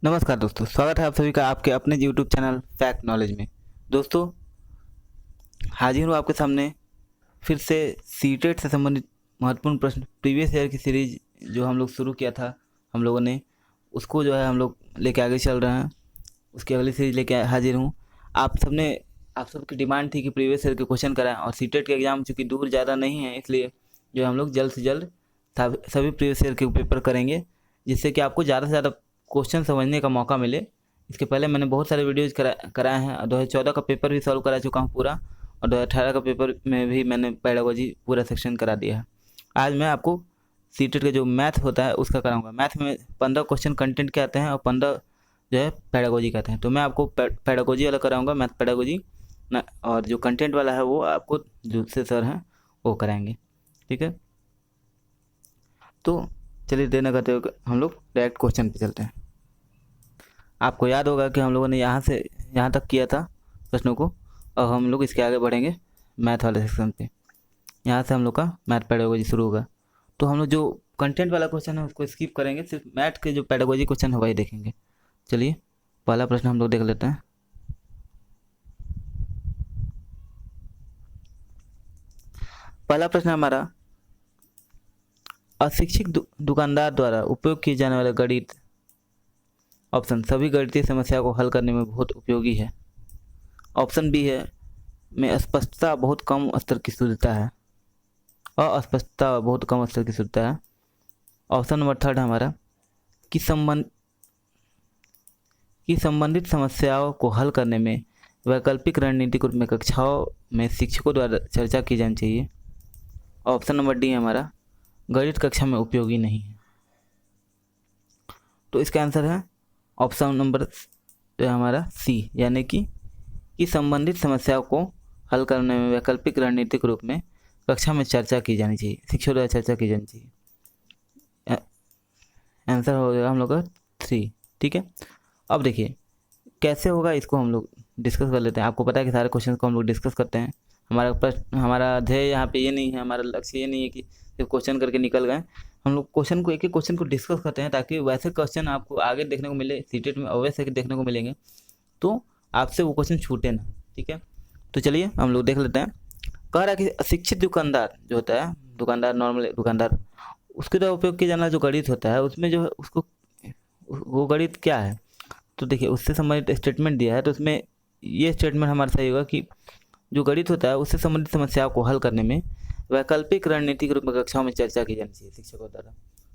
नमस्कार दोस्तों, स्वागत है आप सभी का आपके अपने यूट्यूब चैनल फैक्ट नॉलेज में। दोस्तों, हाजिर हूँ आपके सामने फिर से सीटेट से संबंधित महत्वपूर्ण प्रश्न प्रीवियस ईयर की सीरीज जो हम लोग शुरू किया था हम लोगों ने, उसको जो है हम लोग लेके आगे चल रहे हैं। उसकी अगली सीरीज लेके हाजिर हूँ। आप सबकी डिमांड थी कि प्रीवियस ईयर के क्वेश्चन कराएं, और सीटेट के एग्ज़ाम चूँकि दूर ज़्यादा नहीं है, इसलिए जो हम लोग जल्द से जल्द सभी प्रीवियस ईयर के पेपर करेंगे, जिससे कि आपको ज़्यादा से ज़्यादा क्वेश्चन समझने का मौका मिले। इसके पहले मैंने बहुत सारे वीडियोज़ कराए हैं। 2014 का पेपर भी सॉल्व करा चुका हूँ पूरा, और 2018 का पेपर में भी मैंने पेडागोजी पूरा सेक्शन करा दिया है। आज मैं आपको सीटेट का जो मैथ होता है उसका कराऊंगा। मैथ में 15 क्वेश्चन कंटेंट के आते हैं और 15 जो है पेडागोजी का आते हैं। तो मैं आपको पेडागोजी वाला कराऊंगा, मैथ पेडागोजी ना, और जो कंटेंट वाला है वो आपको दूसरे सर हैं वो कराएंगे। ठीक है, तो चलिए देर न करते हुए हम लोग डायरेक्ट क्वेश्चन पे चलते हैं। आपको याद होगा कि हम लोगों ने यहाँ से यहाँ तक किया था प्रश्नों को, और हम लोग इसके आगे बढ़ेंगे मैथ वाले सेक्शन पे। यहाँ से हम लोग का मैथ पेडागोजी शुरू होगा। तो हम लोग जो कंटेंट वाला क्वेश्चन है उसको स्किप करेंगे, सिर्फ मैथ के जो पेडागोजी क्वेश्चन है वही देखेंगे। चलिए पहला प्रश्न हम लोग देख लेते हैं। पहला प्रश्न हमारा, अशिक्षित दुकानदार द्वारा उपयोग किए जाने वाले गणित ऑप्शन सभी गणितीय समस्या को हल करने में बहुत उपयोगी है। ऑप्शन बी है में स्पष्टता बहुत कम स्तर की शुद्धता है, अस्पष्टता बहुत कम स्तर की शुद्धता है। ऑप्शन नंबर थर्ड हमारा कि संबंधित समस्याओं को हल करने में वैकल्पिक रणनीतिक रूप में कक्षाओं में शिक्षकों द्वारा चर्चा की जानी चाहिए। ऑप्शन नंबर डी हमारा गणित कक्षा में उपयोगी नहीं है। तो इसका आंसर है ऑप्शन नंबर जो हमारा सी, यानी कि संबंधित समस्याओं को हल करने में वैकल्पिक रणनीतिक रूप में कक्षा में चर्चा की जानी चाहिए, शिक्षकों द्वारा चर्चा की जानी चाहिए। आंसर हो जाएगा हम लोग का 3। ठीक है, अब देखिए कैसे होगा, इसको हम लोग डिस्कस कर लेते हैं। आपको पता है कि सारे क्वेश्चन को हम लोग डिस्कस करते हैं। हमारा ध्येय यहाँ पे ये नहीं है, हमारा लक्ष्य ये नहीं है कि सिर्फ क्वेश्चन करके निकल गए। हम लोग क्वेश्चन को एक एक क्वेश्चन को डिस्कस करते हैं, ताकि वैसे क्वेश्चन आपको आगे देखने को मिले, सीटेट में अवश्य देखने को मिलेंगे, तो आपसे वो क्वेश्चन छूटे ना। ठीक है, तो चलिए हम लोग देख लेते हैं। कह रहा है कि अशिक्षित दुकानदार जो होता है, दुकानदार नॉर्मल दुकानदार, उसके द्वारा उपयोग किया जाना जो गणित होता है उसमें जो है उसको वो गणित क्या है। तो देखिए उससे संबंधित स्टेटमेंट दिया है, तो उसमें ये स्टेटमेंट हमारा सही होगा कि जो गणित होता है उससे संबंधित समस्याओं को हल करने में वैकल्पिक रणनीतिक रूप में कक्षाओं में चर्चा की जानी चाहिए शिक्षकों द्वारा।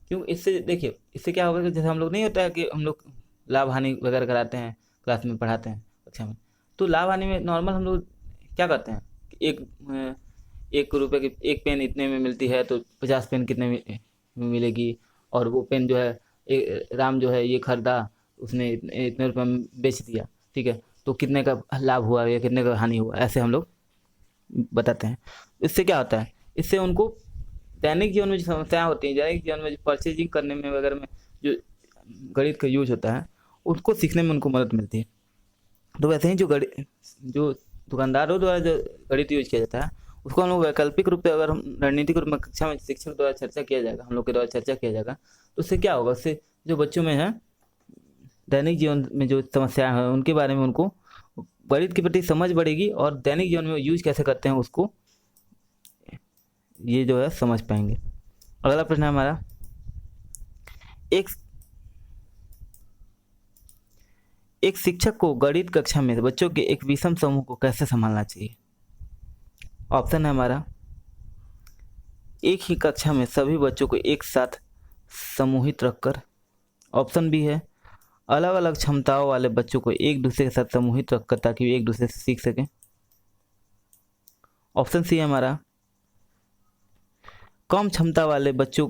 क्यों? इससे देखिए इससे क्या होगा कि जैसे हम लोग नहीं होता है कि हम लोग लाभ हानि वगैरह कराते हैं, क्लास में पढ़ाते हैं कक्षा में, तो लाभ हानि में नॉर्मल हम लोग क्या करते हैं, एक रुपये की एक पेन इतने में मिलती है तो 50 पेन कितने में मिलेगी, और वो पेन जो है राम जो है ये खरीदा, उसने इतने रुपये में बेच दिया। ठीक है, तो कितने का लाभ हुआ या कितने का हानि हुआ, ऐसे हम लोग बताते हैं। इससे क्या होता है, इससे उनको दैनिक जीवन में जो समस्याएं होती हैं, दैनिक जीवन में जो परचेजिंग करने में वगैरह में जो गणित का यूज होता है उसको सीखने में उनको मदद मिलती है। तो वैसे ही जो दुकानदारों द्वारा जो गणित यूज किया जाता है उसको हम लोग वैकल्पिक रूप से, अगर हम रणनीतिक रूप में कक्षा में शिक्षक द्वारा चर्चा किया जाएगा, हम लोग के द्वारा चर्चा किया जाएगा, तो उससे क्या होगा, उससे जो बच्चों में है दैनिक जीवन में जो समस्याएं हैं उनके बारे में उनको गणित के प्रति समझ बढ़ेगी, और दैनिक जीवन में यूज कैसे करते हैं उसको ये जो है समझ पाएंगे। अगला प्रश्न है हमारा, एक शिक्षक को गणित कक्षा में बच्चों के एक विषम समूह को कैसे संभालना चाहिए। ऑप्शन है हमारा, एक ही कक्षा में सभी बच्चों को एक साथ समूहित रखकर। ऑप्शन बी है, अलग अलग क्षमताओं वाले बच्चों को एक दूसरे के साथ समूहित रखकर ताकि वे एक दूसरे से सीख सकें। ऑप्शन सी है हमारा, कम क्षमता वाले बच्चों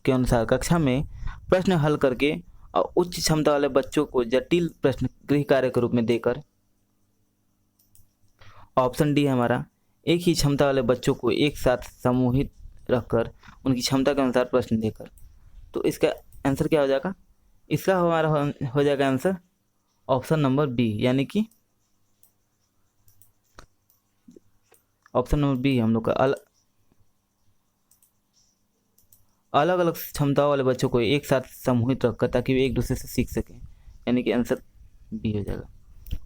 के अनुसार कक्षा में प्रश्न हल करके और उच्च क्षमता वाले बच्चों को जटिल प्रश्न गृह कार्य के रूप में देकर। ऑप्शन डी है हमारा, एक ही क्षमता वाले बच्चों को एक साथ समूहित रखकर उनकी क्षमता के अनुसार प्रश्न देकर। तो इसका आंसर क्या हो जाएगा, इसका हमारा हो जाएगा आंसर ऑप्शन नंबर बी, यानी कि ऑप्शन नंबर बी हम लोग का अलग अलग क्षमताओं वाले बच्चों को एक साथ समूहित रखकर ताकि वे एक दूसरे से सीख सकें। यानी कि आंसर बी हो जाएगा।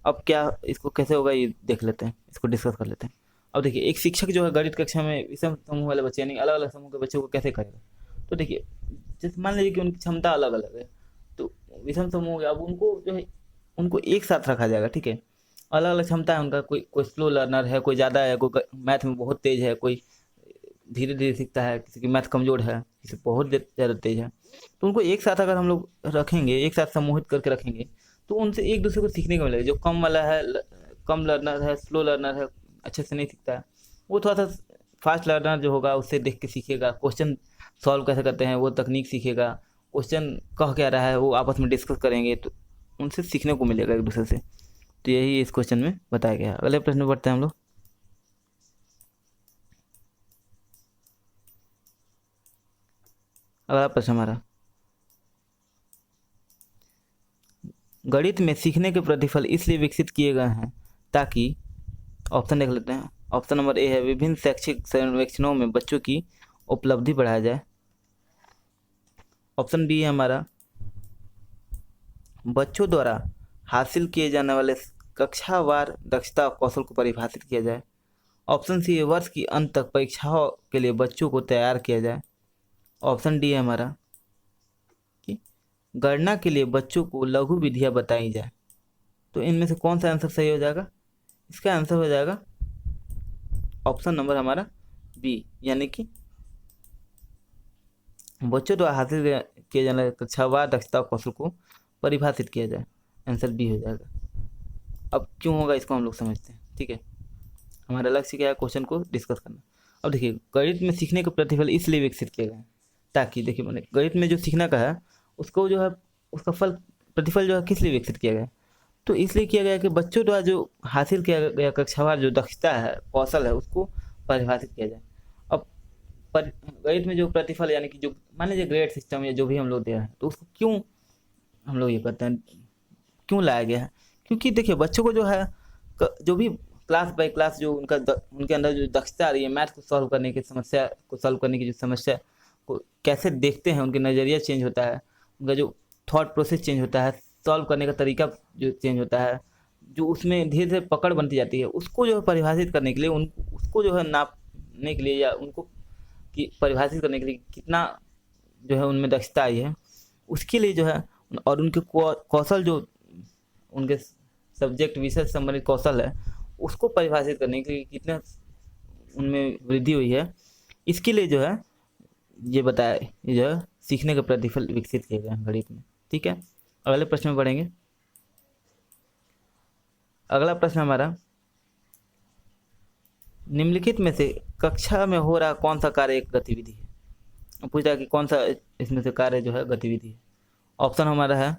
अब क्या इसको कैसे होगा ये देख लेते हैं, इसको डिस्कस कर लेते हैं। अब देखिए, एक शिक्षक जो है गणित कक्षा में विषम समूह वाले बच्चे यानी अलग अलग समूह के बच्चों को कैसे करेगा। तो देखिए, जैसे मान लीजिए कि उनकी क्षमता अलग अलग है, तो विषम समूह हो गया, अब उनको जो है उनको एक साथ रखा जाएगा, ठीक है। अलग अलग क्षमता है उनका, कोई कोई स्लो लर्नर है, कोई ज़्यादा है, कोई मैथ में बहुत तेज है, कोई धीरे धीरे सीखता है, किसी की मैथ कमज़ोर है, किसी बहुत ज़्यादा तेज है। तो उनको एक साथ अगर हम लोग रखेंगे, एक साथ समूहित करके रखेंगे, तो उनसे एक दूसरे को सीखने को मिलेगा। जो कम वाला है, कम लर्नर है, स्लो लर्नर है, अच्छे से नहीं सीखता है, वो थोड़ा सा फास्ट लर्नर जो होगा उससे देख के सीखेगा, क्वेश्चन सॉल्व कैसे करते हैं वो तकनीक सीखेगा, क्वेश्चन कह क्या रहा है वो आपस में डिस्कस करेंगे, तो उनसे सीखने को मिलेगा एक दूसरे से। तो यही इस क्वेश्चन में बताया गया है। अगले प्रश्न में बढ़ते हैं हम लोग। अगला प्रश्न हमारा, गणित में सीखने के प्रतिफल इसलिए विकसित किए गए हैं ताकि, ऑप्शन देख लेते हैं। ऑप्शन नंबर ए है, विभिन्न शैक्षिक सर्वेक्षणों में बच्चों की उपलब्धि बढ़ाया जाए। ऑप्शन बी है हमारा, बच्चों द्वारा हासिल किए जाने वाले कक्षावार दक्षता और कौशल को परिभाषित किया जाए। ऑप्शन सी है, वर्ष की अंत तक परीक्षाओं के लिए बच्चों को तैयार किया जाए। ऑप्शन डी है हमारा कि गणना के लिए बच्चों को लघु विधियां बताई जाए। तो इनमें से कौन सा आंसर सही हो जाएगा? इसका आंसर हो जाएगा ऑप्शन नंबर हमारा बी, यानी कि बच्चों द्वारा हासिल किए जाने वाले कक्षावार दक्षता और कौशल को परिभाषित किया जाए। आंसर बी हो जाएगा। अब क्यों होगा इसको हम लोग समझते हैं, ठीक है। हमारा लक्ष्य क्या है? क्वेश्चन को डिस्कस करना। अब देखिए, गणित में सीखने के प्रतिफल इसलिए विकसित किए गए ताकि, देखिए मैंने गणित में जो सीखना का है उसको जो है उसका प्रतिफल जो है किस लिए विकसित किया गया? तो इसलिए किया गया कि बच्चों द्वारा जो हासिल किया गया कक्षावार जो दक्षता है, कौशल है, उसको परिभाषित किया जाए। अब गणित में जो प्रतिफल यानी कि जो मान लीजिए ग्रेड सिस्टम या जो भी हम लोग दे रहे हैं, तो उसको क्यों हम लोग ये करते हैं, क्यों लाया गया है? क्योंकि देखिए, बच्चों को जो है जो भी क्लास बाय क्लास जो उनके अंदर जो दक्षता आ रही है, मैथ को सॉल्व करने की, समस्या को सॉल्व करने की जो समस्या को कैसे देखते हैं, उनके नज़रिया चेंज होता है, उनका जो थॉट प्रोसेस चेंज होता है, सॉल्व करने का तरीका जो चेंज होता है, जो उसमें धीरे धीरे पकड़ बनती जाती है, उसको जो है परिभाषित करने के लिए, उसको जो है नापने के लिए या उनको परिभाषित करने के लिए कितना जो है उनमें दक्षता आई है, उसके लिए जो है, और उनके कौशल जो उनके सब्जेक्ट विषय से संबंधित कौशल है उसको परिभाषित करने के लिए कितना उनमें वृद्धि हुई है, इसके लिए जो है ये बताया, ये जो है सीखने के प्रतिफल विकसित किए गए हैं गणित में, ठीक है। अगले प्रश्न में बढ़ेंगे। अगला प्रश्न हमारा, निम्नलिखित में से कक्षा में हो रहा कौन सा कार्य एक गतिविधि है? पूछा कि कौन सा इसमें से कार्य जो है गतिविधि है। ऑप्शन हमारा है,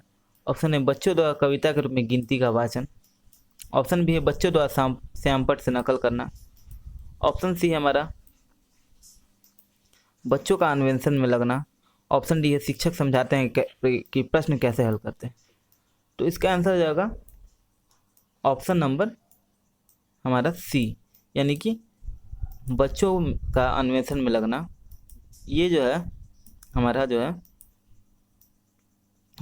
ऑप्शन ए, बच्चों द्वारा कविता के रूप में गिनती का वाचन। ऑप्शन बी है, बच्चों द्वारा श्यामपट्ट से नकल करना। ऑप्शन सी है हमारा, बच्चों का अन्वेषण में लगना। ऑप्शन डी है, शिक्षक समझाते हैं कि प्रश्न कैसे हल करते हैं। तो इसका आंसर हो जाएगा ऑप्शन नंबर हमारा सी, यानी कि बच्चों का अन्वेषण में लगना। ये जो है हमारा जो है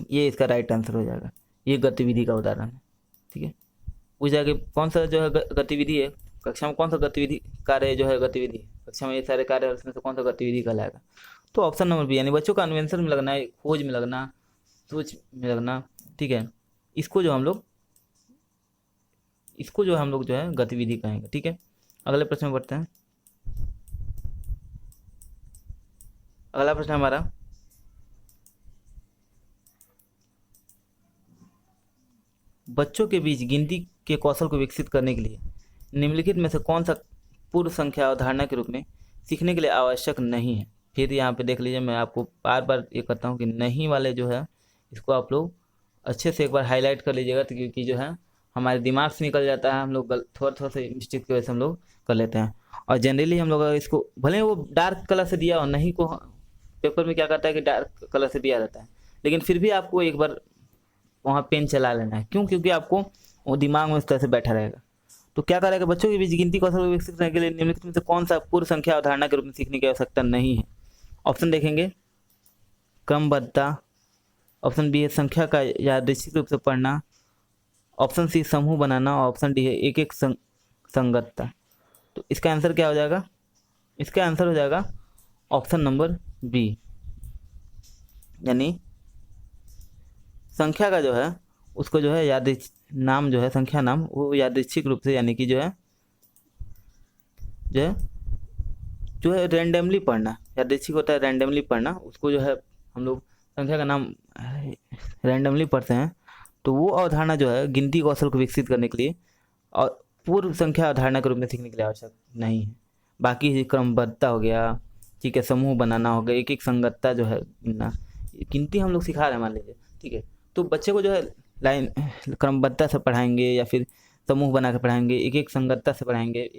ये इसका राइट आंसर हो जाएगा। ये गतिविधि का उदाहरण है, ठीक है। पूछा कि कौन सा जो है गतिविधि है, कक्षा में कौन सा गतिविधि कार्य जो है गतिविधि है, कक्षा में ये सारे कार्य है उसमें से कौन सा गतिविधि कहलाएगा? तो ऑप्शन नंबर बी, यानी बच्चों का अन्वेषण में लगना, खोज में लगना, सोच में लगना, ठीक है। इसको जो हम लोग जो है गतिविधि कहेंगे, ठीक है। अगले प्रश्न में बढ़ते हैं। अगला प्रश्न हमारा, बच्चों के बीच गिनती के कौशल को विकसित करने के लिए निम्नलिखित में से कौन सा पूर्व संख्या अवधारणा के रूप में सीखने के लिए आवश्यक नहीं है? फिर यहाँ पे देख लीजिए, मैं आपको बार बार ये करता हूँ कि नहीं वाले जो है इसको आप लोग अच्छे से एक बार हाईलाइट कर लीजिएगा, तो क्योंकि जो है हमारे दिमाग से निकल जाता है, हम लोग थोड़ा से मिस्टेक की वजह से हम लोग कर लेते हैं। और जनरली हम लोग इसको भले वो डार्क कलर से दिया और नहीं को पेपर में क्या करता है कि डार्क कलर से दिया रहता है, लेकिन फिर भी आपको एक बार वहाँ पेन चला लेना है। क्यों? क्योंकि आपको वो दिमाग में इस तरह से बैठा रहेगा। तो क्या करेगा, बच्चों के बीच गिनती कौशल को विकसित करने के लिए निम्नलिखित में से कौन सा पूर्व संख्या अवधारणा के रूप में सीखने की आवश्यकता नहीं है? ऑप्शन देखेंगे, क्रमबद्धता। ऑप्शन बी है संख्या का यादृच्छिक रूप से पढ़ना, ऑप्शन सी समूह बनाना, ऑप्शन डी है एक एक संगतता। तो इसका आंसर क्या हो जाएगा? इसका आंसर हो जाएगा ऑप्शन नंबर बी, यानी संख्या का जो है उसको जो है नाम जो है संख्या नाम वो यादृच्छिक रूप से यानी कि जो है रैंडमली पढ़ना, यादृच्छिक होता है रैंडमली पढ़ना, उसको जो है हम लोग संख्या का नाम रैंडमली पढ़ते हैं। तो वो अवधारणा जो है गिनती कौशल को विकसित करने के लिए और पूर्व संख्या अवधारणा के रूप में सीखने के लिए आवश्यक नहीं है। बाकी क्रमबद्धता हो गया, ठीक है, समूह बनाना हो गया, एक एक संगतता जो है गिनती हम लोग सिखा रहे हैं मान लीजिए, ठीक है। तो बच्चे को जो है लाइन क्रमबद्धता से पढ़ाएंगे या फिर समूह बना के पढ़ाएंगे, एक एक संगतता से पढ़ाएंगे,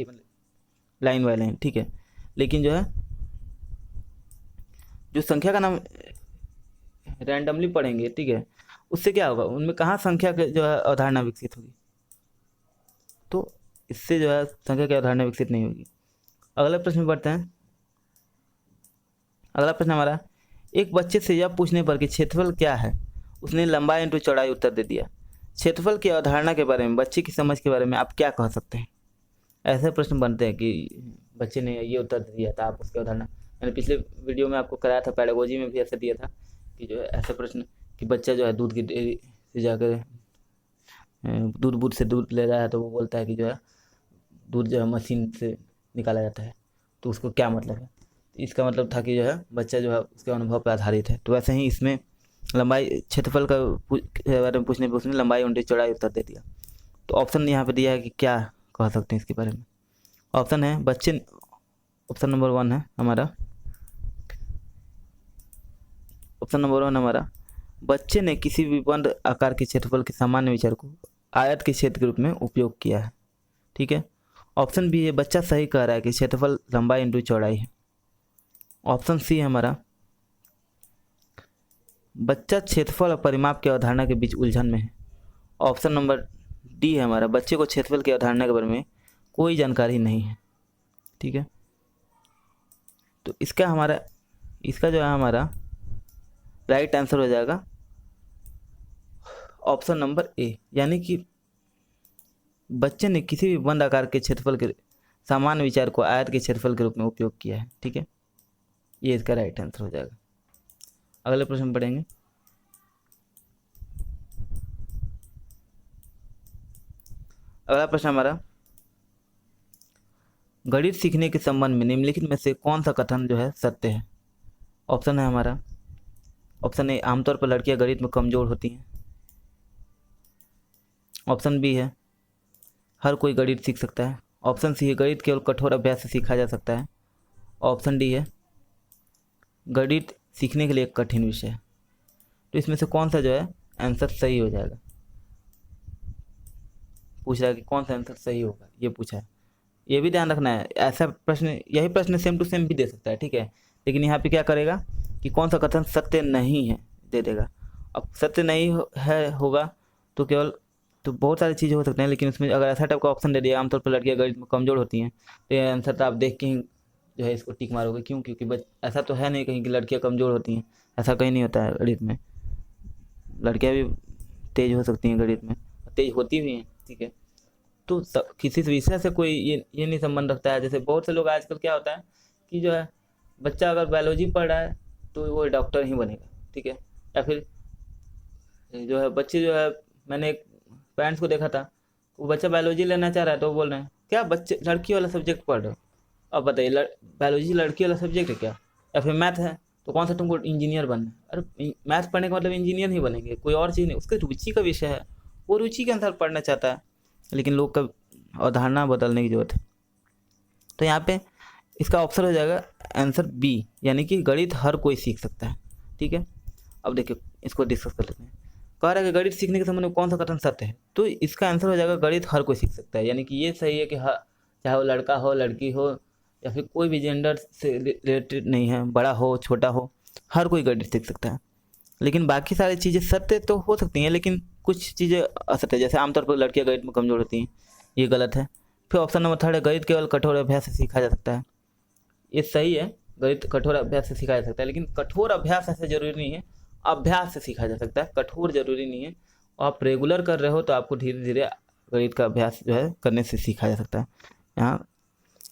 लाइन बाय लाइन, ठीक है। लेकिन जो है जो संख्या का नाम रैंडमली पढ़ेंगे, ठीक है, उससे क्या होगा, उनमें कहाँ संख्या के जो है अवधारणा विकसित होगी, तो इससे जो है संख्या की अवधारणा विकसित नहीं होगी। अगला प्रश्न बढ़ते हैं। अगला प्रश्न हमारा, एक बच्चे से यह पूछने पर कि क्षेत्रफल क्या है, उसने लंबाई इंटू चौड़ाई उत्तर दे दिया। क्षेत्रफल की अवधारणा के बारे में, बच्चे की समझ के बारे में आप क्या कह सकते हैं? ऐसे प्रश्न बनते हैं कि बच्चे ने ये उत्तर दिया था, आप उसकी अवधारणा, मैंने पिछले वीडियो में आपको कराया था, पैडागोजी में भी ऐसा दिया था कि जो है ऐसे प्रश्न कि बच्चा जो है दूध की डेयरी से जाकर दूध से दूध ले रहा है, तो वो बोलता है कि जो है दूध जो है मशीन से निकाला जाता है, तो उसको क्या मतलब है? इसका मतलब था कि जो है बच्चा जो है उसके अनुभव पर आधारित है। तो वैसे ही इसमें लंबाई क्षेत्रफल का बारे में पूछने पर उसने लंबाई इंटू चौड़ाई उत्तर दे दिया। तो ऑप्शन यहाँ पे दिया है कि क्या कह सकते हैं इसके बारे में। ऑप्शन है बच्चे, ऑप्शन नंबर 1 है हमारा, ऑप्शन नंबर 1 हमारा, बच्चे ने किसी भी बंद आकार के क्षेत्रफल के सामान्य विचार को आयत के क्षेत्र के रूप में उपयोग किया है, ठीक है। ऑप्शन बी है बच्चा सही कह रहा है कि क्षेत्रफल लंबाई इंटू चौड़ाई है। ऑप्शन सी है हमारा, बच्चा क्षेत्रफल और परिमाप की अवधारणा के बीच उलझन में है। ऑप्शन नंबर डी है हमारा, बच्चे को क्षेत्रफल की अवधारणा के बारे में कोई जानकारी नहीं है, ठीक है। तो इसका जो है हमारा राइट आंसर हो जाएगा ऑप्शन नंबर ए, यानी कि बच्चे ने किसी भी बंद आकार के क्षेत्रफल के सामान्य विचार को आयत के क्षेत्रफल के रूप में उपयोग किया है, ठीक है। ये इसका राइट आंसर हो जाएगा। अगले प्रश्न पढ़ेंगे। अगला प्रश्न हमारा, गणित सीखने के संबंध में निम्नलिखित में से कौन सा कथन जो है सत्य है? ऑप्शन है हमारा, ऑप्शन ए आमतौर पर लड़कियां गणित में कमजोर होती हैं। ऑप्शन बी है हर कोई गणित सीख सकता है। ऑप्शन सी है गणित केवल कठोर अभ्यास से सीखा जा सकता है। ऑप्शन डी है गणित सीखने के लिए एक कठिन विषय है। तो इसमें से कौन सा जो है आंसर सही हो जाएगा? पूछ रहा है कि कौन सा आंसर सही होगा, ये पूछा है। ये भी ध्यान रखना है, ऐसा प्रश्न, यही प्रश्न सेम टू सेम भी दे सकता है, ठीक है। लेकिन यहाँ पे क्या करेगा कि कौन सा कथन सत्य नहीं है दे देगा। अब सत्य नहीं होगा तो केवल, तो बहुत सारी चीज़ें हो सकती हैं, लेकिन उसमें अगर ऐसा टाइप का ऑप्शन दे दिया आमतौर पर लड़कियां गणित में कमजोर होती हैं, तो ये आंसर तो आप देख के ही जो है इसको टिक मारोगे। क्यों? क्योंकि ऐसा तो है नहीं कहीं कि लड़कियां कमज़ोर होती हैं, ऐसा कहीं नहीं होता है। गणित में लड़कियां भी तेज हो सकती हैं, गणित में तेज होती भी हैं, ठीक है। तो किसी विषय से कोई ये नहीं संबंध रखता है। जैसे बहुत से लोग आजकल क्या होता है कि जो है बच्चा अगर बायोलॉजी पढ़ रहा है तो वो डॉक्टर ही बनेगा, ठीक है। या फिर जो है बच्चे जो है, मैंने एक पेरेंट्स को देखा था, वो बच्चा बायोलॉजी लेना चाह रहा है तो वो बोल रहे हैं क्या बच्चे लड़की वाला सब्जेक्ट पढ़ रहे हो? अब बताइए, बायोलॉजी लड़की वाला सब्जेक्ट है क्या? या फिर मैथ है तो कौन सा तुमको इंजीनियर बनना है? अरे मैथ पढ़ने का मतलब इंजीनियर नहीं बनेंगे, कोई और चीज़ नहीं, उसके रुचि का विषय है, वो रुचि के अनुसार पढ़ना चाहता है। लेकिन लोग का अवधारणा बदलने की जरूरत है। तो यहाँ पे इसका ऑप्शन हो जाएगा आंसर बी, यानी कि गणित हर कोई सीख सकता है, ठीक है। अब देखिए इसको डिस्कस कर लेते हैं। कह रहा है कि गणित सीखने के संबंध में कौन सा कथन सत्य है? तो इसका आंसर हो जाएगा गणित हर कोई सीख सकता है, यानी कि ये सही है कि चाहे वो लड़का हो, लड़की हो, या फिर कोई भी जेंडर से रिलेटेड नहीं है, बड़ा हो छोटा हो, हर कोई गणित सीख सकता है। लेकिन बाकी सारी चीज़ें सत्य तो हो सकती हैं, लेकिन कुछ चीज़ें असत्य है। जैसे आमतौर पर लड़कियां गणित में कमजोर होती हैं, ये गलत है। फिर ऑप्शन नंबर 3 है गणित केवल कठोर अभ्यास से सीखा जा सकता है, ये सही है, गणित कठोर अभ्यास से सीखा जा सकता है। लेकिन कठोर अभ्यास ऐसे जरूरी नहीं है, अभ्यास से सीखा जा सकता है, कठोर जरूरी नहीं है। आप रेगुलर कर रहे हो तो आपको धीरे धीरे गणित का अभ्यास जो है करने से सीखा जा सकता है यहाँ।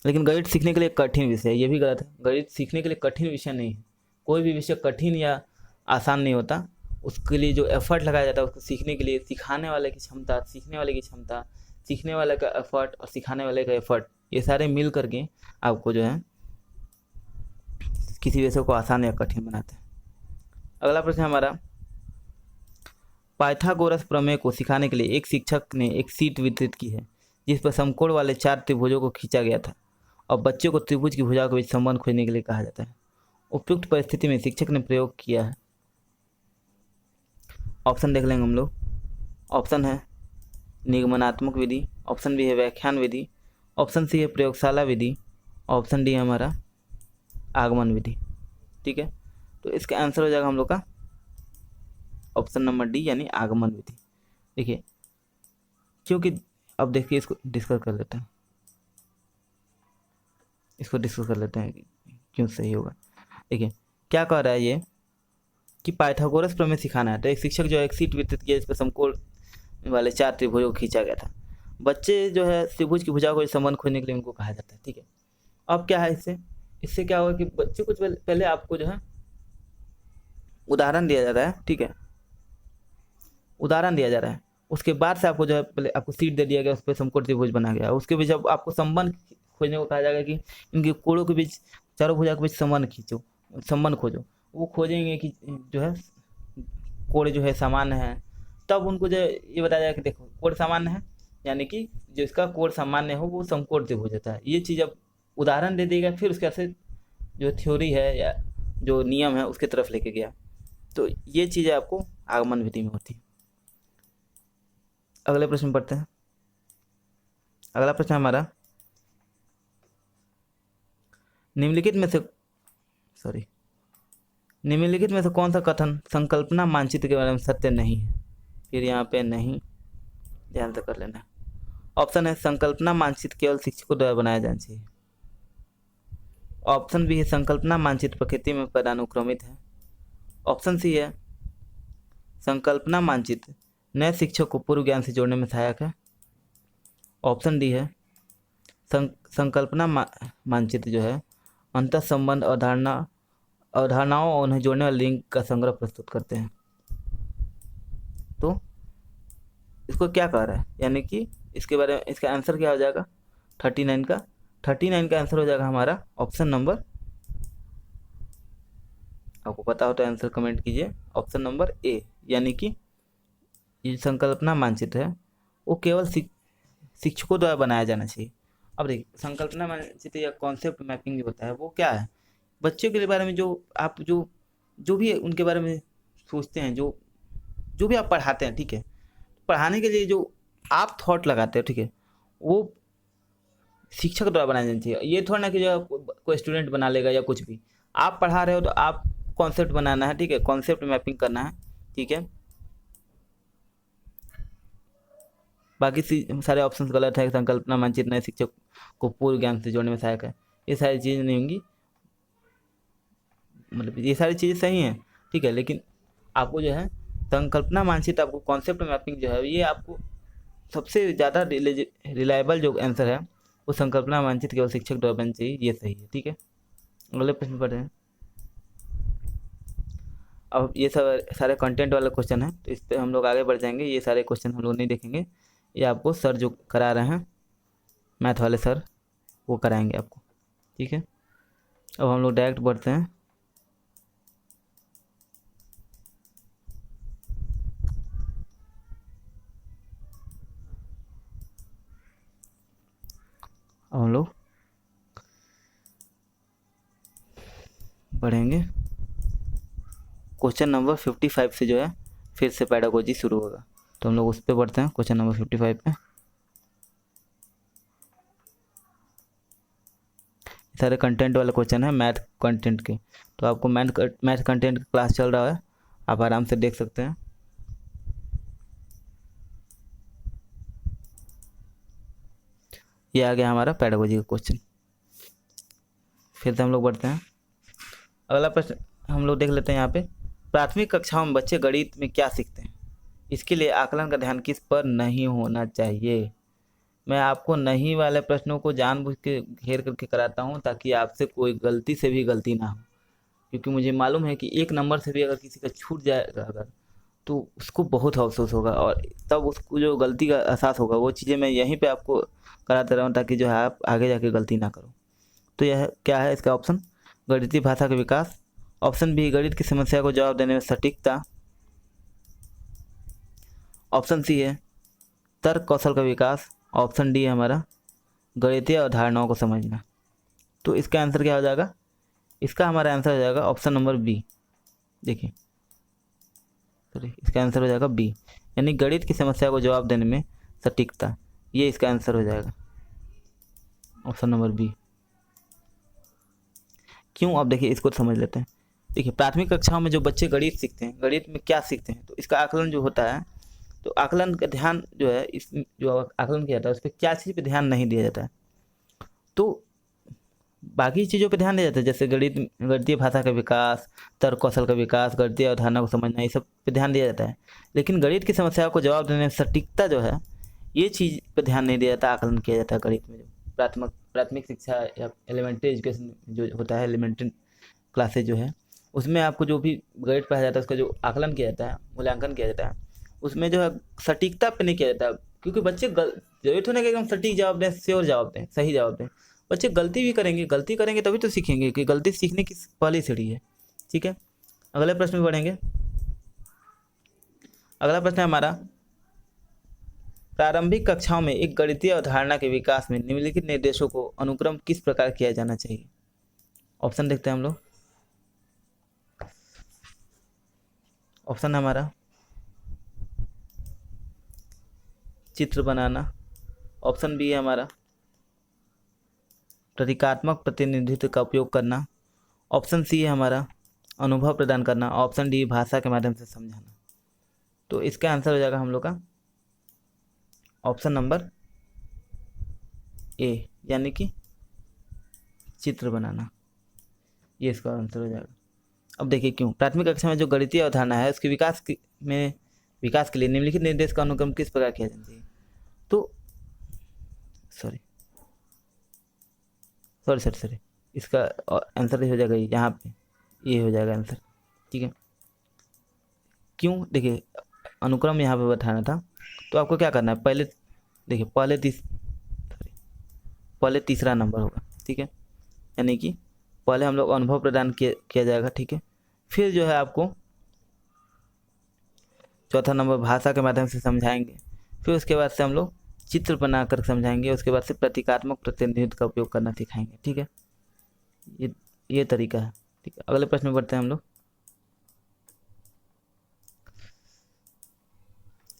लेकिन गणित सीखने के लिए कठिन विषय है, ये भी गलत है। गणित सीखने के लिए कठिन विषय नहीं है, कोई भी विषय कठिन या आसान नहीं होता। उसके लिए जो एफर्ट लगाया जाता है उसको सीखने के लिए, सिखाने वाले की क्षमता, सीखने वाले की क्षमता, सीखने वाले का एफर्ट और सिखाने वाले का एफर्ट, ये सारे मिल करके आपको जो है किसी विषय को आसान या कठिन बनाते हैं। अगला प्रश्न हमारा, पाइथागोरस प्रमेय को सिखाने के लिए एक शिक्षक ने एक शीट वितरित की है जिस पर समकोण वाले 4 त्रिभुजों को खींचा गया था और बच्चों को त्रिभुज की भुजाओं के बीच संबंध खोजने के लिए कहा जाता है। उपयुक्त परिस्थिति में शिक्षक ने प्रयोग किया है। ऑप्शन देख लेंगे हम लोग। ऑप्शन है निगमनात्मक विधि, ऑप्शन बी है व्याख्यान विधि, ऑप्शन सी है प्रयोगशाला विधि, ऑप्शन डी है हमारा आगमन विधि। ठीक है, तो इसका आंसर हो जाएगा हम लोग का ऑप्शन नंबर डी यानी आगमन विधि। देखिए, क्योंकि अब देखिए इसको डिस्कस कर लेते हैं, क्यों सही होगा। देखिए क्या कह रहा है ये कि पाइथागोरस प्रमेय सिखाना है, तो एक शिक्षक जो है एक शीट वितरित किया जिस पर समकोण वाले 4 त्रिभुजों को खींचा गया था। बच्चे जो है त्रिभुज की भुजाओं को संबंध खोजने के लिए उनको कहा जाता है। ठीक है, अब क्या है इससे क्या होगा कि बच्चे को पहले आपको जो है उदाहरण दिया जा रहा है। ठीक है, उदाहरण दिया जा रहा है, उसके बाद से आपको जो है पहले आपको सीट दे दिया गया, उस पर समकोण त्रिभुज बना गया। उसके बीच अब आपको संबंध खोजने को कहा जाएगा कि इनके कोणों के बीच, चारों भुजा के बीच संबंध खोजो। वो खोजेंगे कि जो है कोण जो है सामान्य है, तब उनको जो ये बताया जाएगा कि देखो कोण सामान्य है, यानी कि जो इसका कोण सामान्य हो वो समकोण त्रिभुज होता है। ये चीज़ अब उदाहरण दे देगा, फिर उसके से जो थ्योरी है या जो नियम है उसके तरफ लेके गया। तो ये चीज़ें आपको आगमन विधि में होती है। अगले प्रश्न पढ़ते हैं। अगला प्रश्न हमारा, निम्नलिखित में से कौन सा कथन संकल्पना मानचित्र के बारे में सत्य नहीं है। फिर यहाँ पे नहीं, ध्यान से कर लेना। ऑप्शन है संकल्पना मानचित्र केवल शिक्षकों द्वारा बनाया जाना चाहिए। ऑप्शन बी है संकल्पना मानचित्र प्रकृति में पदानुक्रमित है। ऑप्शन सी है संकल्पना मानचित्र नए शिक्षक को पूर्व ज्ञान से जोड़ने में सहायक है। ऑप्शन डी है संकल्पना मानचित्र जो है अंतर संबंध अवधारणाओं और उन्हें जोड़ने वाले लिंक का संग्रह प्रस्तुत करते हैं। तो इसको क्या कह रहा है, यानी कि इसके बारे में इसका आंसर क्या हो जाएगा 39 का आंसर हो जाएगा हमारा ऑप्शन नंबर, आपको पता हो तो आंसर कमेंट कीजिए, ऑप्शन नंबर ए, यानी कि ये संकल्पना मानचित्र है वो केवल शिक्षकों द्वारा बनाया जाना चाहिए। अब देखिए संकल्पना मानचित्र या कॉन्सेप्ट मैपिंग जो होता है वो क्या है, बच्चों के बारे में जो आप जो भी उनके बारे में सोचते हैं, जो भी आप पढ़ाते हैं, ठीक है, पढ़ाने के लिए जो आप थॉट लगाते हैं, ठीक है, वो शिक्षक द्वारा बनाया जाना चाहिए। ये थोड़ा ना कि जो कोई स्टूडेंट बना लेगा या कुछ भी, आप पढ़ा रहे हो तो आप कॉन्सेप्ट बनाना है। ठीक है, कॉन्सेप्ट मैपिंग करना है। ठीक है, बाकी सारे ऑप्शंस गलत है। संकल्पना मानचित्र नए शिक्षक को पूर्व ज्ञान से जोड़ने में सहायक है, ये सारी चीज़ें नहीं होंगी, मतलब ये सारी चीज़ें सही हैं। ठीक है, लेकिन आपको जो है संकल्पना मानचित्र, आपको कॉन्सेप्ट मैपिंग जो है ये आपको सबसे ज़्यादा रिलायबल जो आंसर है वो संकल्पना मानचित्र केवल शिक्षक द्वारा बनना चाहिए, ये सही है। ठीक है, अगले प्रश्न पढ़ते हैं। अब ये सब सारे कंटेंट वाला क्वेश्चन है, तो इस पर हम लोग आगे बढ़ जाएंगे। ये सारे क्वेश्चन हम लोग नहीं देखेंगे, ये आपको सर जो करा रहे हैं मैथ वाले सर वो कराएंगे आपको। ठीक है, अब हम लोग डायरेक्ट बढ़ते हैं। अब हम लोग बढ़ेंगे, क्वेश्चन नंबर 55 से जो है फिर से पेडागोजी शुरू होगा, तो हम लोग उस पर बढ़ते हैं। क्वेश्चन नंबर 55 पे सारे कंटेंट वाले क्वेश्चन है मैथ कंटेंट के, तो आपको मैथ कंटेंट का क्लास चल रहा है, आप आराम से देख सकते हैं। ये आ गया हमारा पेडागोजी का क्वेश्चन। फिर से हम लोग बढ़ते हैं। अगला प्रश्न हम लोग देख लेते हैं यहाँ पे, प्राथमिक कक्षाओं में बच्चे गणित में क्या सीखते हैं, इसके लिए आकलन का ध्यान किस पर नहीं होना चाहिए। मैं आपको नहीं वाले प्रश्नों को जानबूझ के घेर करके कराता हूँ ताकि आपसे कोई गलती से भी गलती ना हो, क्योंकि मुझे मालूम है कि एक नंबर से भी अगर किसी का छूट जाएगा अगर, तो उसको बहुत अफसोस होगा, और तब उसको जो गलती का एहसास होगा वो चीज़ें मैं यहीं पे आपको कराता रहा हूँ ताकि जो है आप आगे जाके गलती ना करो। तो यह क्या है इसका ऑप्शन, गणितीय भाषा का विकास। ऑप्शन बी, गणित की समस्या को जवाब देने में सटीकता। ऑप्शन सी है तर्क कौशल का विकास। ऑप्शन डी है हमारा गणितीय अवधारणाओं को समझना। तो इसका आंसर क्या हो जाएगा, इसका हमारा आंसर हो जाएगा ऑप्शन नंबर बी। देखिए सॉरी, इसका आंसर हो जाएगा बी, यानी गणित की समस्या को जवाब देने में सटीकता। ये इसका आंसर हो जाएगा ऑप्शन नंबर बी। क्यों, अब देखिए इसको समझ लेते हैं। देखिए प्राथमिक कक्षाओं में जो बच्चे गणित सीखते हैं, गणित में क्या सीखते हैं, तो इसका आकलन जो होता है, तो आकलन का ध्यान जो है, इस जो आकलन किया जाता है उस पर क्या चीज़ पे ध्यान नहीं दिया जाता है। तो बाकी चीज़ों पे ध्यान दिया जाता है, जैसे गणितीय भाषा का विकास, तर्क कौशल का विकास, गणितीय अवधारणा को समझना, ये सब पे ध्यान दिया जाता है। लेकिन गणित की समस्याओं को जवाब देने में सटीकता जो है, ये चीज़ पे ध्यान नहीं दिया जाता, आकलन किया जाता है गणित में। जो प्राथमिक शिक्षा या एलिमेंट्री एजुकेशन जो होता है, एलिमेंट्री क्लासेज जो है, उसमें आपको जो भी गणित पढ़ाया जाता है उसका जो आकलन किया जाता है, मूल्यांकन किया जाता है, उसमें जो है सटीकता पे नहीं किया जाता, क्योंकि बच्चे जरूरत होने का एकदम सटीक जवाब दें, श्योर जवाब दें, सही जवाब दें। बच्चे गलती भी करेंगे, गलती करेंगे तभी तो सीखेंगे, कि गलती सीखने की पहली सीढ़ी है। ठीक है, अगले प्रश्न में बढ़ेंगे। अगला प्रश्न है हमारा, प्रारंभिक कक्षाओं में एक गणितीय अवधारणा के विकास में निम्नलिखित निर्देशों को अनुक्रम किस प्रकार किया जाना चाहिए। ऑप्शन देखते हैं हम लोग। ऑप्शन है हमारा चित्र बनाना। ऑप्शन बी है हमारा प्रतीकात्मक प्रतिनिधित्व का उपयोग करना। ऑप्शन सी है हमारा अनुभव प्रदान करना। ऑप्शन डी भाषा के माध्यम से समझाना। तो इसका आंसर हो जाएगा हम लोग का ऑप्शन नंबर ए, यानी कि चित्र बनाना, ये इसका आंसर हो जाएगा। अब देखिए क्यों, प्राथमिक कक्षा में जो गणितीय अवधारणा है उसके विकास के लिए निम्नलिखित निर्देश का अनुक्रम किस प्रकार किया जाना चाहिए। तो सॉरी, इसका आंसर हो जाएगा यहाँ पे, ये हो जाएगा आंसर। ठीक है, क्यों, देखिए अनुक्रम यहाँ पे बताना था, तो आपको क्या करना है, पहले देखिए पहले तीसरा नंबर होगा। ठीक है, यानी कि पहले हम लोग अनुभव प्रदान किया जाएगा। ठीक है, फिर जो है आपको चौथा नंबर भाषा के माध्यम से समझाएंगे, फिर उसके बाद से हम लोग चित्र बनाकर समझाएंगे, उसके बाद से प्रतीकात्मक प्रतिनिधित्व का उपयोग करना सिखाएंगे। ठीक है, ये तरीका है। ठीक है, अगले प्रश्न में बढ़ते हैं हम लोग।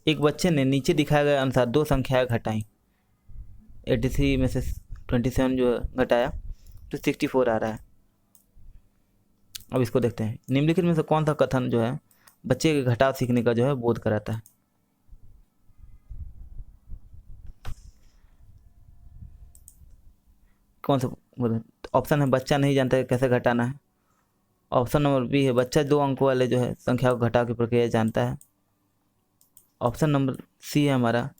एक बच्चे ने नीचे दिखाए गए अनुसार दो संख्याएं घटाई। 83 में से 27 जो घटाया तो 64 आ रहा है। अब इसको देखते हैं, निम्नलिखित में से कौन सा कथन जो है बच्चे के घटाव सीखने का जो है बोध कराता है। कौन सा ऑप्शन है, बच्चा नहीं जानता कैसे घटाना है। ऑप्शन नंबर बी है, बच्चा 2 अंकों वाले जो है संख्या को घटाव की प्रक्रिया जानता है। ऑप्शन नंबर सी है हमारा,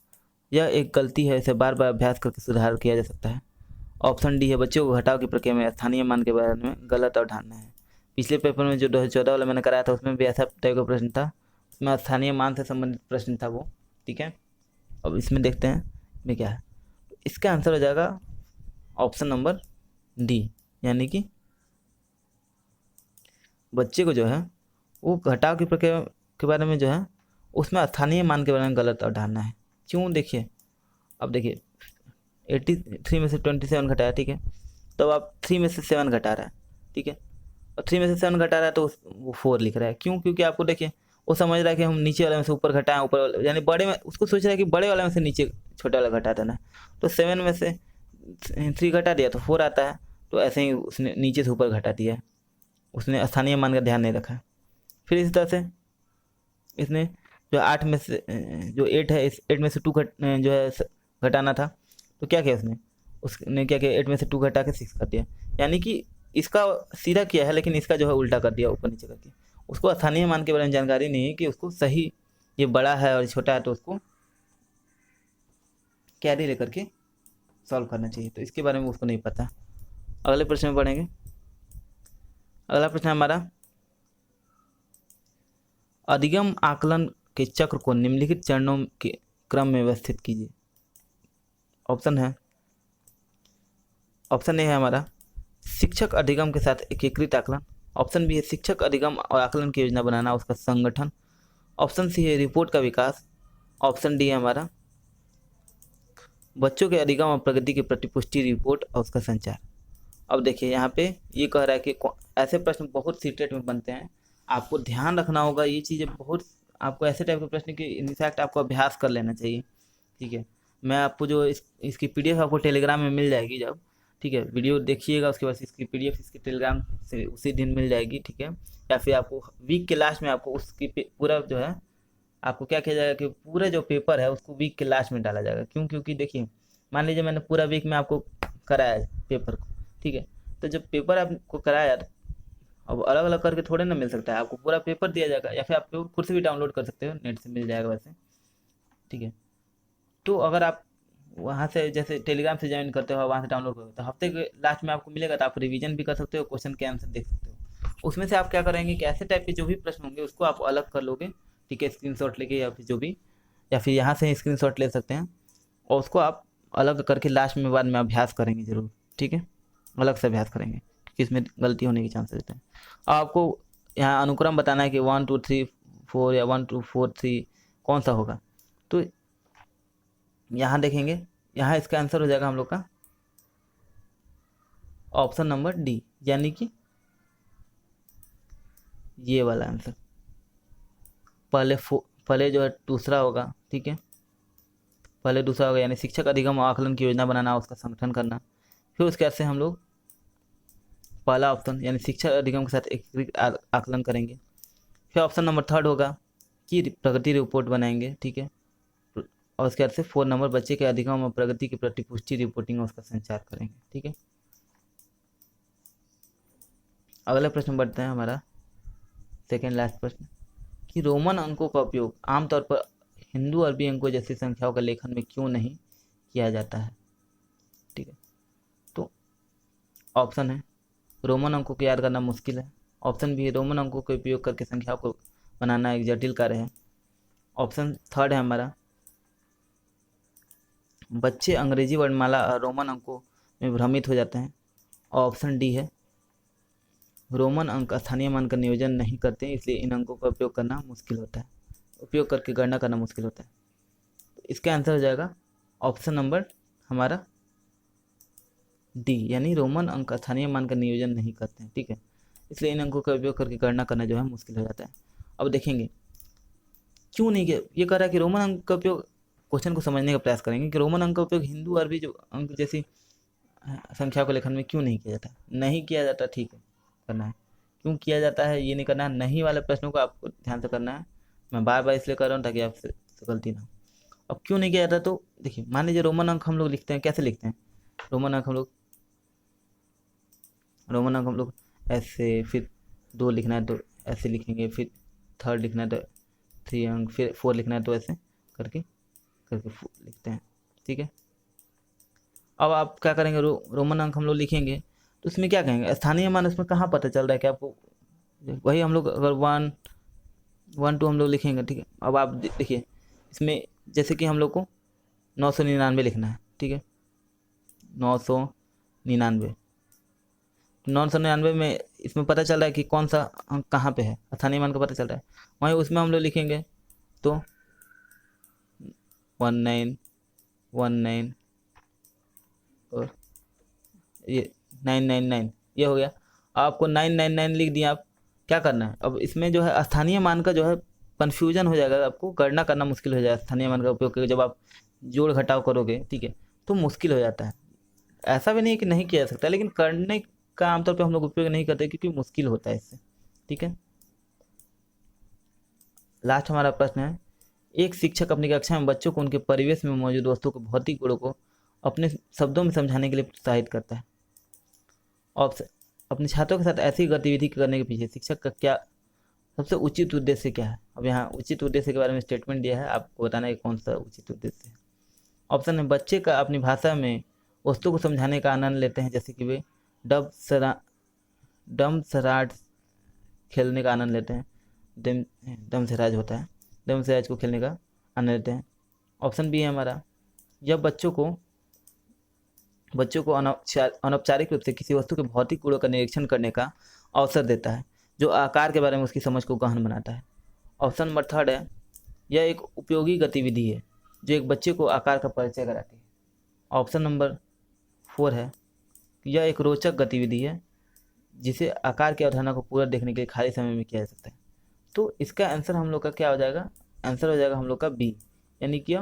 यह एक गलती है, इसे बार बार अभ्यास करके सुधार किया जा सकता है। ऑप्शन डी है, बच्चों को घटाव की प्रक्रिया में स्थानीय मान के बारे में गलत अवधारणा है। पिछले पेपर में जो 2014 वाला मैंने कराया था उसमें भी ऐसा टाइप का प्रश्न था, उसमें स्थानीय मान से संबंधित प्रश्न था वो। ठीक है, अब इसमें देखते हैं इसमें क्या है। इसका आंसर हो जाएगा ऑप्शन नंबर डी, यानी कि बच्चे को जो है वो घटाव की प्रक्रिया के बारे में जो है उसमें स्थानीय मान के बारे में गलत अवधारणा है। क्यों, देखिए अब देखिए 83 में से 27 घटाया। ठीक है, तो अब 3 में से 7 घटा रहा है। ठीक है, और 3 में से 7 घटा रहा है तो वो 4 लिख रहा है। क्यों, क्योंकि आपको देखिए वो समझ रहा है कि हम नीचे वाले में से ऊपर घटाएं, ऊपर वाले यानी बड़े में, उसको सोच रहा है कि बड़े वाले में से नीचे छोटे वाला घटा देना। तो 7 में से 3 घटा दिया तो 4 आता है, तो ऐसे ही उसने नीचे से ऊपर घटा दिया है, उसने स्थानीय मान का ध्यान नहीं रखा। फिर इस तरह से इसने जो 8 में से जो 8 है, इस 8 में से 2 जो है घटाना था, तो क्या किया उसने क्या किया, 8 में से 2 घटा के 6 कर दिया। यानी कि इसका सीधा किया है लेकिन इसका जो है उल्टा कर दिया, ऊपर नीचे करके। उसको स्थानीय मान के बारे में जानकारी नहीं है कि उसको सही, ये बड़ा है और छोटा है तो उसको कैरी लेकर के सॉल्व करना चाहिए, तो इसके बारे में उसको नहीं पता। अगले प्रश्न में पढ़ेंगे। अगला प्रश्न हमारा, अधिगम आकलन के चक्र को निम्नलिखित चरणों के क्रम में व्यवस्थित कीजिए। ऑप्शन ए है हमारा शिक्षक अधिगम के साथ एकीकृत आकलन। ऑप्शन बी है शिक्षक अधिगम और आकलन की योजना बनाना, उसका संगठन। ऑप्शन सी है रिपोर्ट का विकास। ऑप्शन डी है हमारा बच्चों के अधिगम और प्रगति की प्रतिपुष्टि रिपोर्ट और उसका संचार। अब देखिए यहाँ पे ये कह रहा है कि ऐसे प्रश्न बहुत सीटेट में बनते हैं, आपको ध्यान रखना होगा ये चीज़ें बहुत, आपको ऐसे टाइप के प्रश्न की इनफैक्ट आपको अभ्यास कर लेना चाहिए। ठीक है, मैं आपको जो इसकी पीडीएफ आपको टेलीग्राम में मिल जाएगी जब, ठीक है, वीडियो देखिएगा उसके बाद इसकी पीडीएफ इसकी टेलीग्राम से उसी दिन मिल जाएगी। ठीक है, या फिर आपको वीक के लास्ट में आपको उसकी पूरा जो है आपको क्या किया जाएगा कि पूरा जो पेपर है उसको वीक के लास्ट में डाला जाएगा। क्यों? क्योंकि देखिए मान लीजिए मैंने पूरा वीक में आपको कराया पेपर को, ठीक है, तो जब पेपर आपको कराया अब अलग अलग करके थोड़े ना मिल सकता है, आपको पूरा पेपर दिया जाएगा, या फिर आप पेपर खुद से भी डाउनलोड कर सकते हो, नेट से मिल जाएगा वैसे। ठीक है, तो अगर आप वहाँ से जैसे टेलीग्राम से ज्वाइन करते हो वहाँ से डाउनलोड करोगे तो हफ्ते के लास्ट में आपको मिलेगा, तो आप रिवीजन भी कर सकते हो, क्वेश्चन के आंसर देख सकते हो। उसमें से आप क्या करेंगे कि ऐसे टाइप के जो भी प्रश्न होंगे उसको आप अलग कर लोगे, ठीक है, स्क्रीनशॉट लेके, या फिर जो भी, या फिर यहाँ से स्क्रीनशॉट ले सकते हैं और उसको आप अलग करके लास्ट में बाद में अभ्यास करेंगे जरूर। ठीक है, अलग से अभ्यास करेंगे कि इसमें गलती होने के चांसेस रहते हैं। आपको यहाँ अनुक्रम बताना है कि 1 2 3 4 या 1 2 4 3 कौन सा होगा, तो यहाँ देखेंगे, यहाँ इसका आंसर हो जाएगा हम लोग का ऑप्शन नंबर डी, यानी कि ये वाला आंसर। पहले जो है दूसरा होगा, ठीक है, पहले दूसरा होगा, यानी शिक्षक अधिगम और आकलन की योजना बनाना, उसका संगठन करना। फिर उसके बाद से हम लोग पहला ऑप्शन यानी शिक्षक अधिगम के साथ एकीकृत आकलन करेंगे। फिर ऑप्शन नंबर थर्ड होगा कि प्रगति रिपोर्ट बनाएंगे, ठीक है, और उसके बाद से 4 नंबर बच्चे के अधिगम और प्रगति की प्रतिपुष्टि रिपोर्टिंग और उसका संचार करेंगे। ठीक है, अगला प्रश्न बढ़ते हैं हमारा सेकेंड लास्ट प्रश्न कि रोमन अंकों का उपयोग आमतौर पर हिंदू अरबी अंकों जैसी संख्याओं का लेखन में क्यों नहीं किया जाता है। ठीक है, तो ऑप्शन है रोमन अंकों को याद करना मुश्किल है। ऑप्शन बी है रोमन अंकों का उपयोग करके संख्याओं को बनाना एक जटिल कार्य है। ऑप्शन थर्ड है हमारा बच्चे अंग्रेजी वर्णमाला और रोमन अंकों में भ्रमित हो जाते हैं। और ऑप्शन डी है रोमन अंक स्थानीय मान का नियोजन नहीं करते इसलिए इन अंकों का उपयोग करना मुश्किल होता है, उपयोग करके गणना करना मुश्किल होता है। तो इसका आंसर हो जाएगा ऑप्शन नंबर हमारा डी, यानी रोमन अंक स्थानीय मान का नियोजन नहीं करते हैं। ठीक है, इसलिए इन अंकों का उपयोग करके गणना करना जो है मुश्किल हो जाता है। अब देखेंगे क्यों नहीं किया, ये कह रहा है कि रोमन अंक का उपयोग, क्वेश्चन को समझने का प्रयास करेंगे कि रोमन अंक का उपयोग हिंदू अरबी जो अंक जैसी संख्या को लेखन में क्यों नहीं किया जाता। नहीं किया जाता, ठीक है, करना है। क्यों किया जाता है ये नहीं करना है, नहीं वाले प्रश्नों को आपको ध्यान से करना है। मैं बार बार इसलिए कर रहा हूँ ताकि आपसे गलती ना हो। अब क्यों नहीं किया जाता, तो देखिए मान लीजिए रोमन अंक हम लोग लिखते हैं, कैसे लिखते हैं रोमन अंक हम लोग ऐसे, फिर 2 लिखना है तो ऐसे लिखेंगे, फिर थर्ड लिखना है तो 3 अंक, फिर 4 लिखना है तो ऐसे करके लिखते हैं। ठीक है, अब आप क्या करेंगे, रोमन अंक हम लोग लिखेंगे तो उसमें क्या कहेंगे स्थानीय मान, उसमें कहाँ पता चल रहा है कि आपको, वही हम लोग अगर 1 1 2 हम लोग लिखेंगे। ठीक है, अब आप देखिए इसमें जैसे कि हम लोग को 999 लिखना है, ठीक है, 999 999 में इसमें पता चल रहा है कि कौन सा अंक कहाँ पे है, स्थानीय मान का पता चल रहा है। वहीं उसमें हम लोग लिखेंगे तो 1919 और ये 999 ये हो गया। आपको 999 लिख दिया, आप क्या करना है, अब इसमें जो है स्थानीय मान का जो है कन्फ्यूजन हो जाएगा, आपको गणना करना मुश्किल हो जाएगा। स्थानीय मान का उपयोग करके जब आप जोड़ घटाव करोगे, ठीक है, तो मुश्किल हो जाता है। ऐसा भी नहीं है कि नहीं किया जा सकता, लेकिन करने का आमतौर पे हम लोग उपयोग नहीं करते क्योंकि मुश्किल होता है इससे। ठीक है, लास्ट हमारा प्रश्न है एक शिक्षक अपनी कक्षा में बच्चों को उनके परिवेश में मौजूद वस्तुओं के भौतिक गुणों को अपने शब्दों में समझाने के लिए प्रोत्साहित करता है। ऑप्शन अपने छात्रों के साथ ऐसी गतिविधि करने के पीछे शिक्षक का क्या सबसे उचित उद्देश्य क्या है। अब यहाँ उचित उद्देश्य के बारे में स्टेटमेंट दिया है, आपको बताना है कौन सा उचित उद्देश्य है। ऑप्शन है बच्चे का अपनी भाषा में वस्तु को समझाने का आनंद लेते हैं, जैसे कि वे डम सराड खेलने का आनंद लेते हैं, दम से राज होता है, दम से राज को खेलने का आनंद लेते हैं। ऑप्शन बी है हमारा, जब बच्चों को अनौपचारिक रूप से किसी वस्तु के भौतिक गुणों का निरीक्षण करने का अवसर देता है, जो आकार के बारे में उसकी समझ को गहन बनाता है। ऑप्शन नंबर थर्ड है, यह एक उपयोगी गतिविधि है जो एक बच्चे को आकार का परिचय कराती है। ऑप्शन नंबर 4 है, यह एक रोचक गतिविधि है जिसे आकार की अवधारणा को पूरा देखने के लिए खाली समय में किया जा सकता है। तो इसका आंसर हम लोग का क्या हो जाएगा, आंसर हो जाएगा हम लोग का बी, यानी कि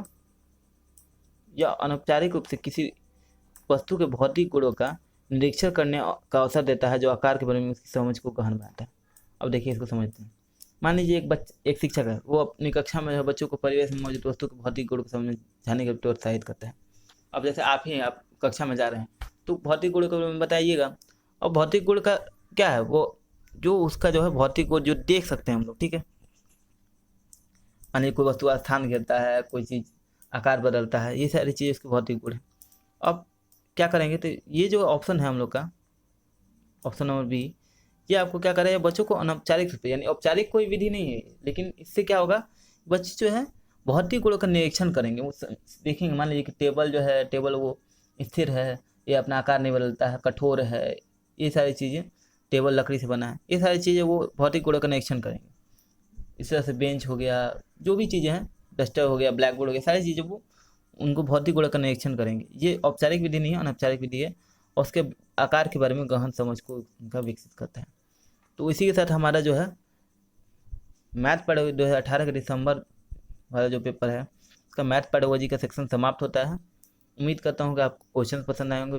यह अनौपचारिक रूप से किसी वस्तु के भौतिक गुणों का निरीक्षण करने का अवसर देता है, जो आकार के बारे में उसकी समझ को गहन बनाता है। अब देखिए इसको समझते हैं। मान लीजिए एक शिक्षक है, वो अपनी कक्षा में बच्चों को परिवेश में मौजूद वस्तु के भौतिक गुण को समझाने के लिए प्रोत्साहित करता है। अब जैसे आप कक्षा में जा रहे हैं, तो भौतिक गुण के बारे में बताइएगा। और भौतिक गुण का क्या है, वो जो उसका जो है भौतिक गुण जो देख सकते हैं हम लोग, ठीक है। मान लीजिए कोई वस्तु स्थान घेरता है, कोई चीज़ आकार बदलता है, ये सारी चीज़ इसके भौतिक गुण है। अब क्या करेंगे, तो ये जो ऑप्शन है हम लोग का, ऑप्शन नंबर बी, ये आपको क्या करेगा, बच्चों को अनौपचारिक रूप से, यानी औपचारिक कोई विधि नहीं है, लेकिन इससे क्या होगा, बच्चे जो है भौतिक गुणों का निरीक्षण करेंगे। वो देखेंगे, मान लीजिए कि टेबल वो स्थिर है, ये अपना आकार नहीं बदलता है, कठोर है, ये सारी चीज़ें, टेबल लकड़ी से बना है, ये सारी चीज़ें वो भौतिक गुणों का निरीक्षण करेंगे। इस तरह से बेंच हो गया, जो भी चीज़ें हैं, डस्टर हो गया, ब्लैक बोर्ड हो गया, सारी चीज़ें वो उनको भौतिक गुण का निरीक्षण करेंगे। ये औपचारिक विधि नहीं है, अनौपचारिक विधि है, और उसके आकार के बारे में गहन समझ को उनका विकसित करता है। तो इसी के साथ हमारा जो है मैथ पेडागोजी 2018 के दिसंबर वाला जो पेपर है, उसका मैथ पेडागोजी का सेक्शन समाप्त होता है। उम्मीद करता हूँ कि आपको क्वेश्चन पसंद आए होंगे,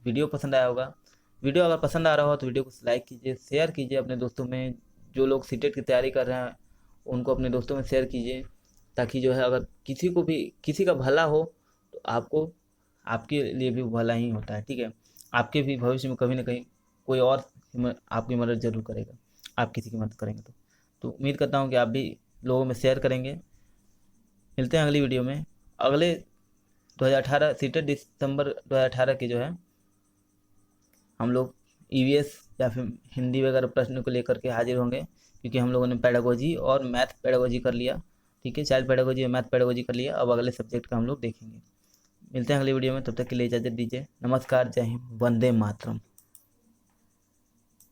वीडियो पसंद आया होगा। वीडियो अगर पसंद आ रहा हो तो वीडियो को लाइक कीजिए, शेयर कीजिए अपने दोस्तों में। जो लोग सीटेट की तैयारी कर रहे हैं उनको अपने दोस्तों में शेयर कीजिए, ताकि जो है अगर किसी का भला हो तो आपके लिए भी भला ही होता है, ठीक है। आपके भी भविष्य में कभी ना कहीं कोई और आपकी मदद जरूर करेगा, आप किसी की मदद करेंगे तो उम्मीद करता हूँ कि आप भी लोगों में शेयर करेंगे। मिलते हैं अगली वीडियो में। अगले 2018 सीटेट दिसंबर 2018 की जो है हम लोग EVS या फिर हिंदी वगैरह प्रश्न को लेकर के हाजिर होंगे, क्योंकि हम लोगों ने पेडागोजी और मैथ पेडागोजी कर लिया, ठीक है। चाइल्ड पेडागोजी और मैथ पेडागोजी कर लिया, अब अगले सब्जेक्ट का हम लोग देखेंगे। मिलते हैं अगली वीडियो में, तब तक के लिए इजाज़त दीजिए। नमस्कार, जय हिंद, वंदे मातरम।